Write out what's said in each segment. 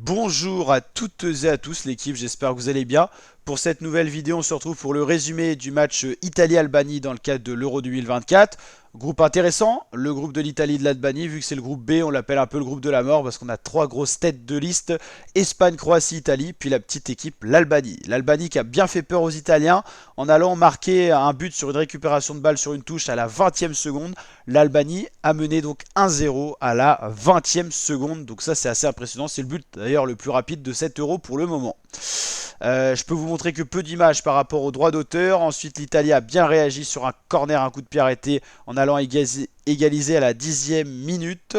Bonjour à toutes et à tous l'équipe, j'espère que vous allez bien. Pour cette nouvelle vidéo, on se retrouve pour le résumé du match Italie-Albanie dans le cadre de l'Euro 2024. Groupe intéressant, le groupe de l'Italie et de l'Albanie, vu que c'est le groupe B, on l'appelle un peu le groupe de la mort parce qu'on a trois grosses têtes de liste, Espagne, Croatie, Italie, puis la petite équipe, l'Albanie. L'Albanie qui a bien fait peur aux Italiens en allant marquer un but sur une récupération de balle sur une touche à la 20e seconde. L'Albanie a mené donc 1-0 à la 20e seconde, donc ça c'est assez impressionnant, c'est le but d'ailleurs le plus rapide de cet Euro pour le moment. Je peux vous montrer que peu d'images par rapport aux droits d'auteur. Ensuite, l'Italie a bien réagi sur un corner, un coup de pied arrêté en allant égaliser à la 10e minute.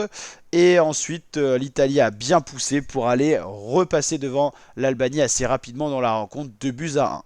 Et ensuite, l'Italie a bien poussé pour aller repasser devant l'Albanie assez rapidement dans la rencontre, 2 buts à 1.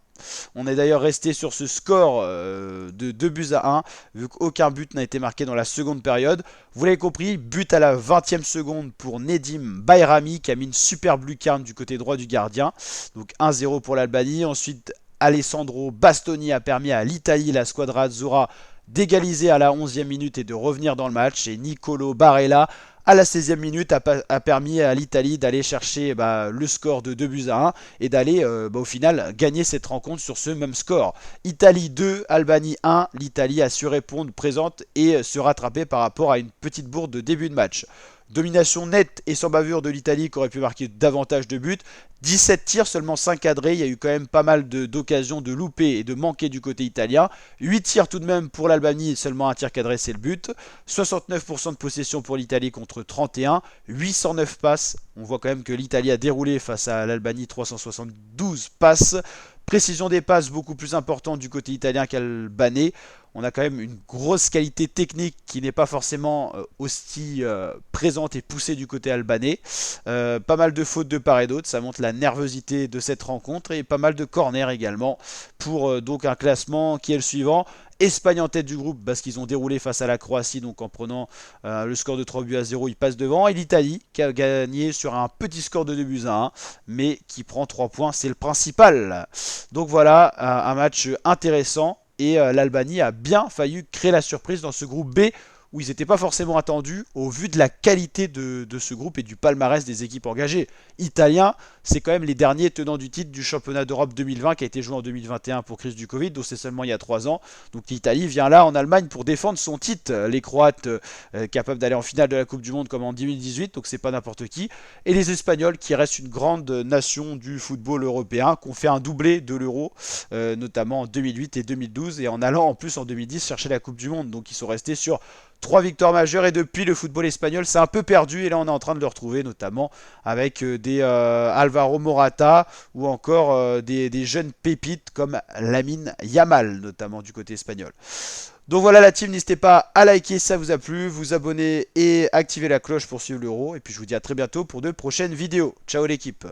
On est d'ailleurs resté sur ce score de 2 buts à 1, vu qu'aucun but n'a été marqué dans la seconde période. Vous l'avez compris, but à la 20e seconde pour Nedim Bayrami, qui a mis une superbe lucarne du côté droit du gardien. Donc 1-0 pour l'Albanie. Ensuite, Alessandro Bastoni a permis à l'Italie, la squadra Azzurra, d'égaliser à la 11e minute et de revenir dans le match. Et Nicolo Barella, à la 16e minute, a permis à l'Italie d'aller chercher le score de 2 buts à 1 et d'aller au final gagner cette rencontre sur ce même score. Italie 2, Albanie 1. L'Italie a su répondre présente et se rattraper par rapport à une petite bourde de début de match. Domination nette et sans bavure de l'Italie qui aurait pu marquer davantage de buts. 17 tirs, seulement 5 cadrés. Il y a eu quand même pas mal d'occasions de louper et de manquer du côté italien. 8 tirs tout de même pour l'Albanie, seulement un tir cadré, c'est le but. 69% de possession pour l'Italie contre 31. 809 passes. On voit quand même que l'Italie a déroulé face à l'Albanie 372 passes. Précision des passes beaucoup plus importante du côté italien qu'albanais. On a quand même une grosse qualité technique qui n'est pas forcément aussi présente et poussée du côté albanais. Pas mal de fautes de part et d'autre, ça montre la nervosité de cette rencontre et pas mal de corners également pour donc un classement qui est le suivant. Espagne en tête du groupe parce qu'ils ont déroulé face à la Croatie, donc en prenant le score de 3 buts à 0, ils passent devant. Et l'Italie qui a gagné sur un petit score de 2 buts à 1, mais qui prend 3 points, c'est le principal. Donc voilà, un match intéressant. Et l'Albanie a bien failli créer la surprise dans ce groupe B où ils n'étaient pas forcément attendus au vu de la qualité de ce groupe et du palmarès des équipes engagées. Italiens, c'est quand même les derniers tenants du titre du championnat d'Europe 2020 qui a été joué en 2021 pour crise du Covid, donc c'est seulement il y a 3 ans. Donc l'Italie vient là en Allemagne pour défendre son titre. Les Croates capables d'aller en finale de la Coupe du Monde comme en 2018, donc c'est pas n'importe qui. Et les Espagnols qui restent une grande nation du football européen, qui ont fait un doublé de l'Euro, notamment en 2008 et 2012, et en allant en plus en 2010 chercher la Coupe du Monde. Donc ils sont restés sur 3 victoires majeures et depuis le football espagnol c'est un peu perdu et là on est en train de le retrouver notamment avec des Alvaro Morata ou encore des jeunes pépites comme Lamine Yamal notamment du côté espagnol. Donc voilà la team, n'hésitez pas à liker si ça vous a plu, vous abonner et activer la cloche pour suivre l'Euro et puis je vous dis à très bientôt pour de prochaines vidéos. Ciao l'équipe.